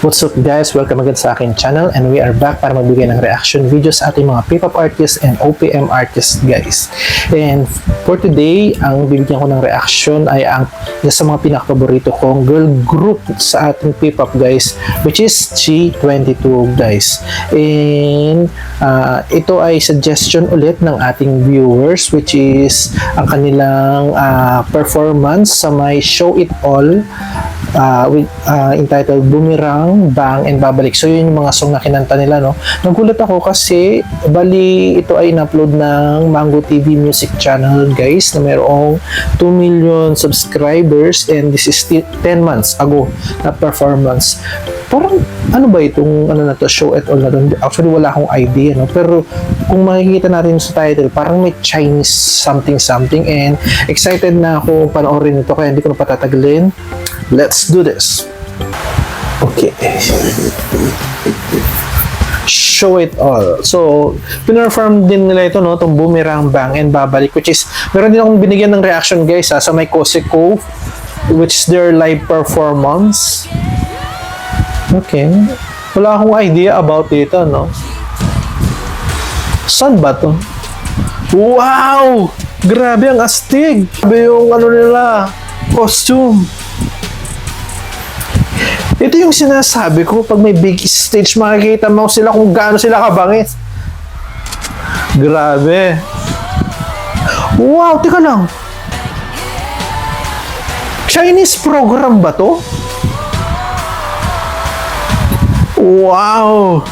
What's up guys? Welcome again sa aking channel and we are back para magbigay ng reaction video sa ating mga P-pop artists and OPM artists guys. And for today, ang bibigyan ko ng reaction ay ang isa sa mga pinakapaborito kong girl group sa ating P-pop guys, which is G22 guys. And ito ay suggestion ulit ng ating viewers, which is ang kanilang performance sa may Show It All entitled Boomerang, Bang, and Babalik. So yun yung mga song na kinanta nila, no? Nagulat ako kasi bali ito ay in-upload ng Mango TV Music Channel guys, na mayroong 2 million subscribers, and this is 10 months ago na performance. Parang ano ba itong ano na to, Show It All na to? Actually wala akong idea, no? Pero kung makikita natin sa title, parang may Chinese something, and excited na ako panoorin ito, kaya hindi ko na patatagalin. Let's do this. Okay. Show It All. So, pinperform din nila ito, no? Itong Boomerang, Bang, and Babalik, which is, meron din akong binigyan ng reaction guys sa may Cosico, which is their live performance. Okay. Wala akong idea about dito, no? Saan ba to? Wow! Grabe ang astig! Grabe yung ano nila, costume. Ito yung sinasabi ko, pag may big stage, makikita mo sila kung gaano sila kabangis. Grabe. Wow, teka lang. Chinese program ba to? Wow.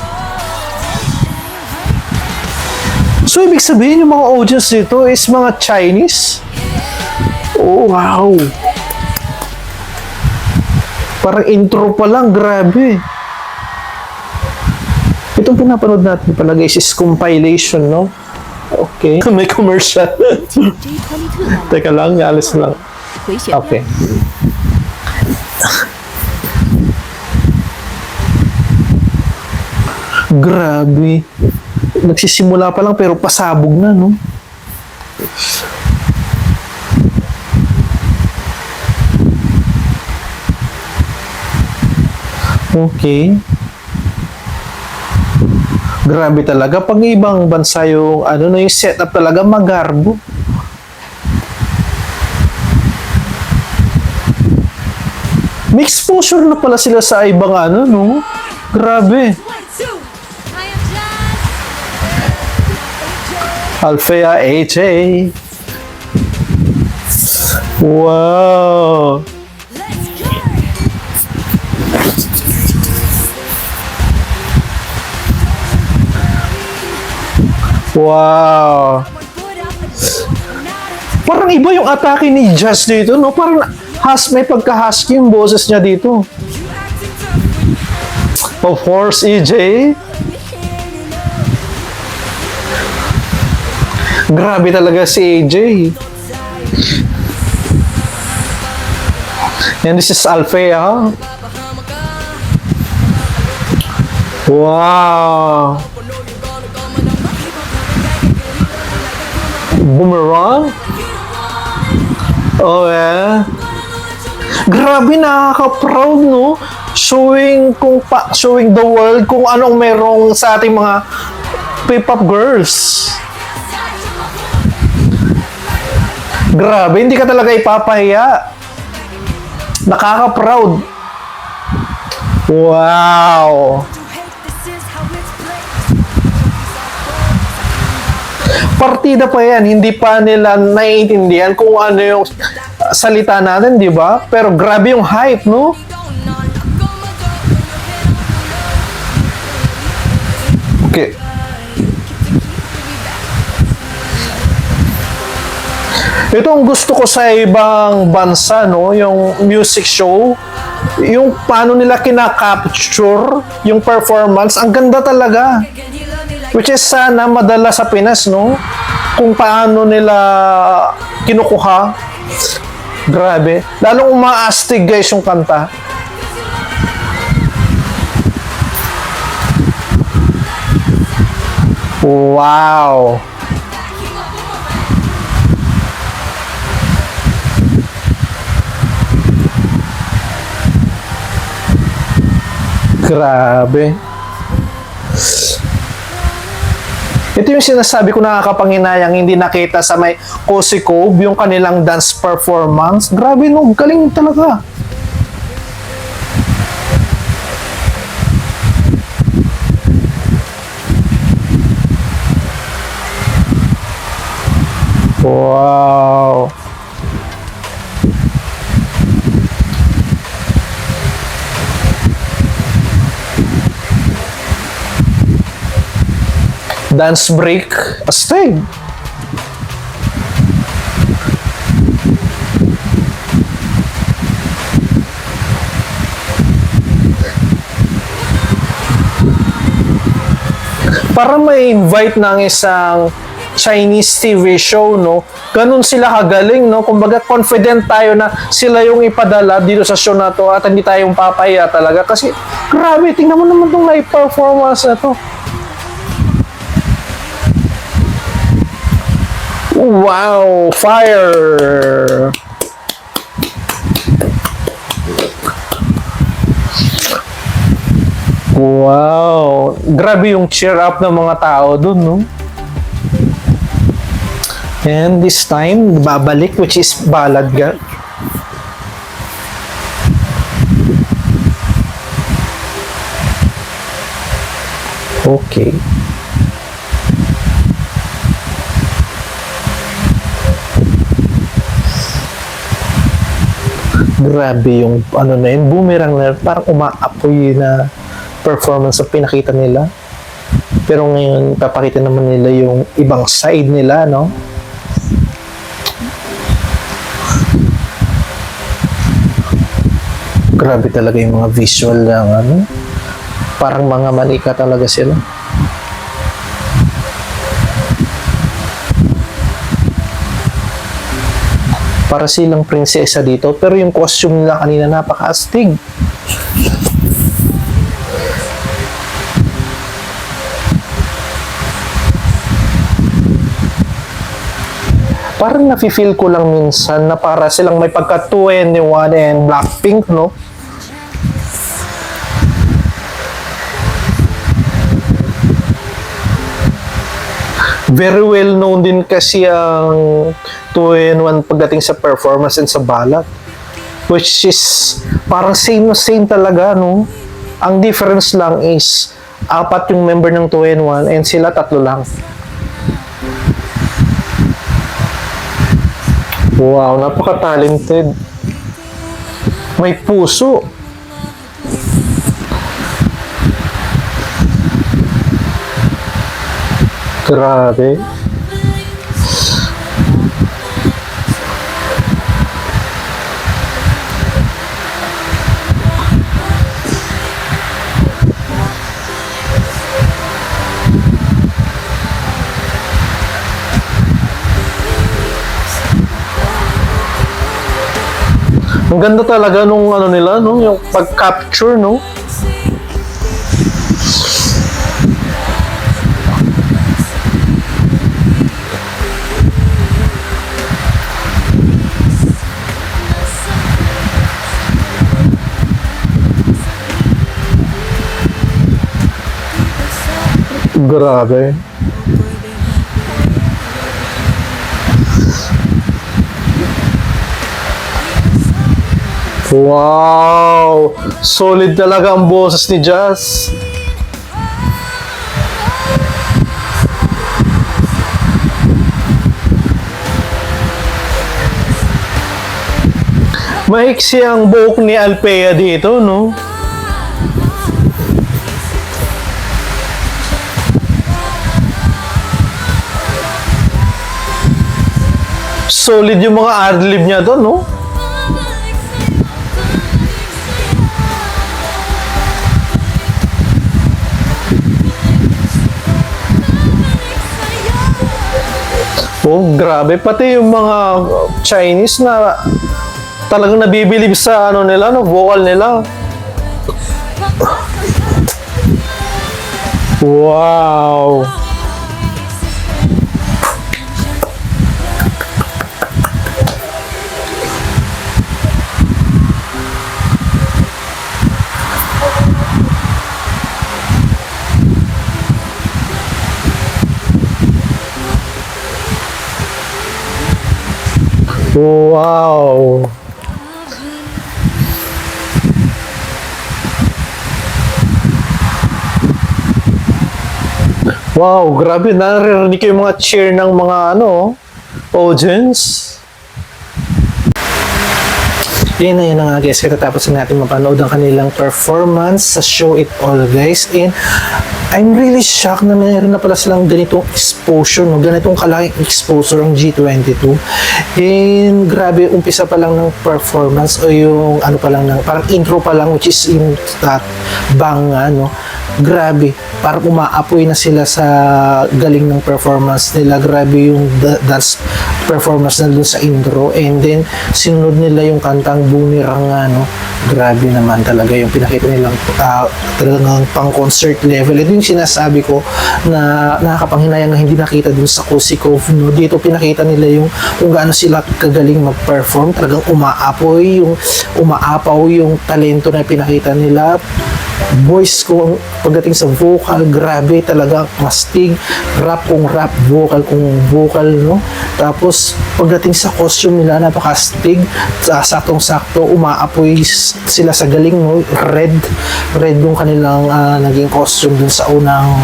So, ibig sabihin yung mga audience dito is mga Chinese? Oh, wow. Parang intro pa lang, grabe. Itong pinapanood natin pala guys is compilation, no? Okay. May commercial. Teka lang, alis lang. Okay. Grabe. Nagsisimula pa lang pero pasabog na, no? Okay. Grabe talaga. Pag ibang bansa yung ano na yung setup talaga magarbo. May exposure na pala sila sa ibang ano, no? Grabe. Althea AJ. Wow. Wow. Parang iba yung atake ni Jazz dito, no? Parang may pagka-husky yung boses niya dito. Of course, EJ. Grabe talaga si AJ. And this is Althea. Wow. Boomerang? Oh, yeah. Grabe, nakaka-proud, no? Showing the world kung anong merong sa ating mga P-pop girls. Grabe, hindi ka talaga ipapahiya. Nakaka-proud. Wow. Partida pa yan, hindi pa nila naiintindihan kung ano yung salita natin, di ba? Pero grabe yung hype, no? Okay. Ito ang gusto ko sa ibang bansa, no? Yung music show, yung paano nila kina-capture yung performance, ang ganda talaga. Which is sana madala sa Pinas, no? Kung paano nila kinukuha. Grabe. Lalong umaastig guys yung kanta. Wow. Grabe. Ito yung sinasabi ko, nakakapanginayang hindi nakita sa may Cozy Cove, yung kanilang dance performance. Grabe no, galing talaga. Wow. Dance break, astig. Para may invite ng isang Chinese TV show, no? Ganun sila kagaling, no? Kumbaga confident tayo na sila yung ipadala dito sa show na to at hindi tayong papahiya talaga kasi grabe, tingnan mo naman tong live performance na to. Wow! Fire! Wow! Grabe yung cheer up ng mga tao dun, no? And this time, babalik, which is ballad ga. Okay. Grabe yung ano na yun, boomerang na parang umaapoy na performance ang pinakita nila. Pero ngayon, papakita naman nila yung ibang side nila, no? Grabe talaga yung mga visual ng ano. Parang mga manika talaga sila. Para silang prinsesa dito, pero yung costume nila kanina napaka-astig. Parang nafe-feel ko lang minsan na para silang may pagka 2NE1 and Blackpink, no? Very well known din kasi ang 2NE1 pagdating sa performance and sa ballad, which is parang same na same talaga, no? Ang difference lang is 4 yung member ng 2NE1 and sila 3 lang. Wow, napaka-talented. May puso. Grabe. Ang ganda talaga nung ano nila, no? Yung pag-capture, no? Grabe. Wow! Solid talaga ang boses ni Jazz. Maiksi ang buhok ni Alpea dito, no? Solid yung mga ad-lib niya doon, no? Oh, grabe. Pati yung mga Chinese na talagang nabibilib sa ano nila, no, vocal nila. Wow. Wow! Wow, grabe, naririnig ko yung mga cheer ng mga audience. Yan na nga guys, katatapos na natin mapanood ang kanilang performance sa Show It All guys, and I'm really shocked na mayroon na pala silang ganitong exposure, ganitong kalaking exposure ang G22. And grabe, umpisa pa lang ng performance o yung pa lang ng, parang intro pa lang, which is yung bang grabe, parang umaapoy na sila sa galing ng performance nila. Grabe yung dance performance na dun sa intro, and then sinunod nila yung kantang Boomerang grabe naman talaga yung pinakita nilang talagang pang concert level. Ito yung sinasabi ko na nakakapanghinayang na hindi nakita dun sa Kusikov, dito pinakita nila yung kung gaano sila kagaling mag-perform. Talagang umaapaw yung talento na pinakita nila. Voice ko pagdating sa vocal, grabe talaga, mastig, rap kung rap, vocal kung vocal, tapos pagdating sa costume nila, napakastig, saktong-sakto, umaapoy sila sa galing, red yung kanilang naging costume dun sa unang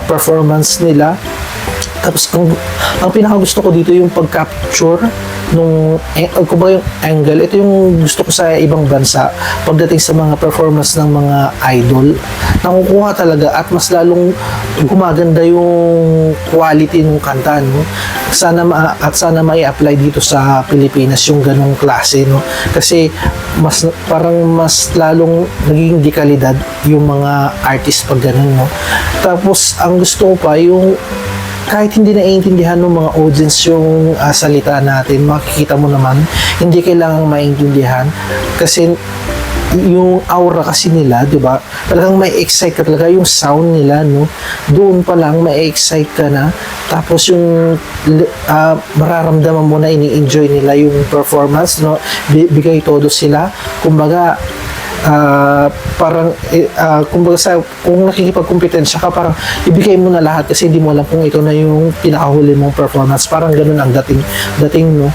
performance nila. Tapos ang pinakagusto ko dito yung pag-capture nung yung angle. Ito yung gusto ko sa ibang bansa pagdating sa mga performance ng mga idol. Nakukuha talaga at mas lalong gumaganda yung quality ng kanta, Sana mai-apply dito sa Pilipinas yung ganong klase, Kasi parang mas lalong naging dekalidad yung mga artist pag ganun, Tapos ang gusto ko pa yung kahit hindi naiintindihan ng mga audience yung salita natin, makikita mo naman, hindi kailangang maintindihan kasi yung aura kasi nila, di ba? Talagang may excite ka talaga yung sound nila, Doon pa lang may excite ka na. Tapos yung mararamdaman mo na ini-enjoy nila yung performance, Bigay todo sila. Kumbaga, kung nakikipagkompetensya ka, parang ibigay mo na lahat kasi hindi mo alam kung ito na yung pinakahuli mong performance. Parang ganun ang dating.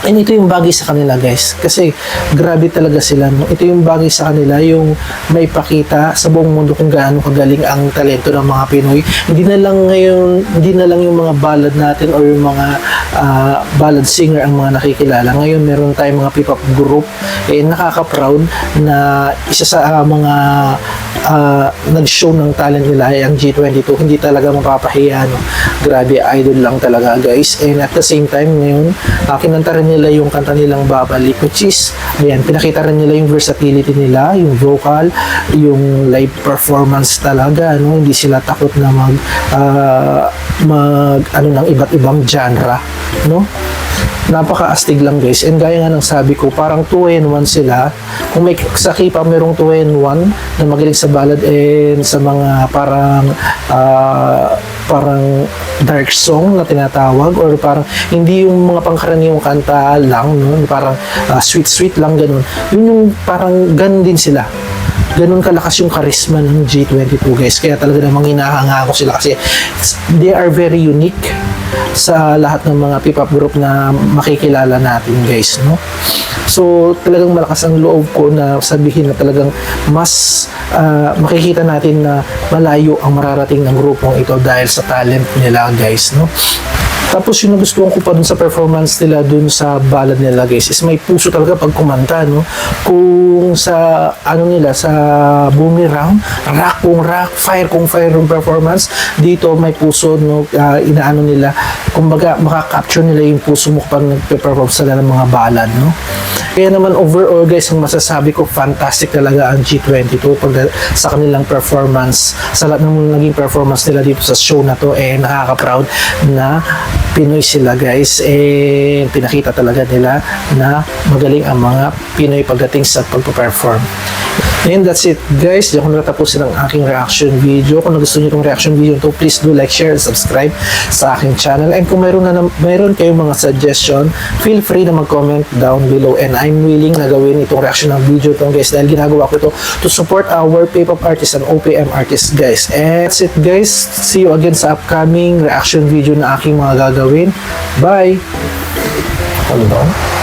And ito yung bagay sa kanila guys, kasi grabe talaga sila, Ito yung bagay sa kanila, yung may pakita sa buong mundo kung gaano kagaling ang talento ng mga Pinoy. Hindi na lang yung mga ballad natin or yung mga ballad singer ang mga nakikilala. Ngayon meron tayong mga P-pop group, nakaka-proud na isa sa mga nag-show ng talent nila ay ang G22. Hindi talaga mapapahiya, Grabe, idol lang talaga guys. And at the same time ngayon, kinanta rin nila yung kanta nilang Babalik, which is, ayan, pinakita rin nila yung versatility nila, yung vocal, yung live performance talaga, Hindi sila takot na ng iba't ibang genre, Napaka-astig lang guys. And gaya nga ng sabi ko, parang 2-in-1 sila. Kung may sa K-pop merong 2-in-1 na magaling sa ballad and sa mga parang dark song na tinatawag, or parang hindi yung mga pangkaraniwang kanta lang, parang sweet lang, ganun. Yun yung parang ganun din sila. Ganun kalakas yung charisma ng G22 guys. Kaya talaga namang hinahanga ko sila kasi they are very unique sa lahat ng mga P-pop group na makikilala natin guys, So talagang malakas ang loob ko na sabihin na talagang mas makikita natin na malayo ang mararating ng grupong ito dahil sa talent nila guys, Tapos yung nagustuhan ko pa dun sa performance nila dun sa ballad nila guys is may puso talaga pag kumanta, Kung sa nila sa Boomerang, rock kung rock, fire kung fire yung performance, dito may puso, inaano nila, kumbaga makaka-capture nila yung puso mo kapag nagpe-perform sila ng mga ballad, Kaya naman overall guys, ang masasabi ko, fantastic talaga ang G22 sa kanilang performance, sa lahat ng naging performance nila dito sa show na to, nakaka-proud na Pinoy sila guys, pinakita talaga nila na magaling ang mga Pinoy pagdating sa pagpa-perform. And that's it guys, diyan ko natapusin ang aking reaction video. Kung nagustuhan niyo itong reaction video to, please do like, share, and subscribe sa aking channel. And kung mayroon kayong mga suggestion, feel free na mag-comment down below, and I'm willing na gawin itong reaction ng video to guys, dahil ginagawa ko ito to support our P-pop artists and OPM artists guys. And that's it guys, see you again sa upcoming reaction video na aking mga gagawin. Bye! Hold on.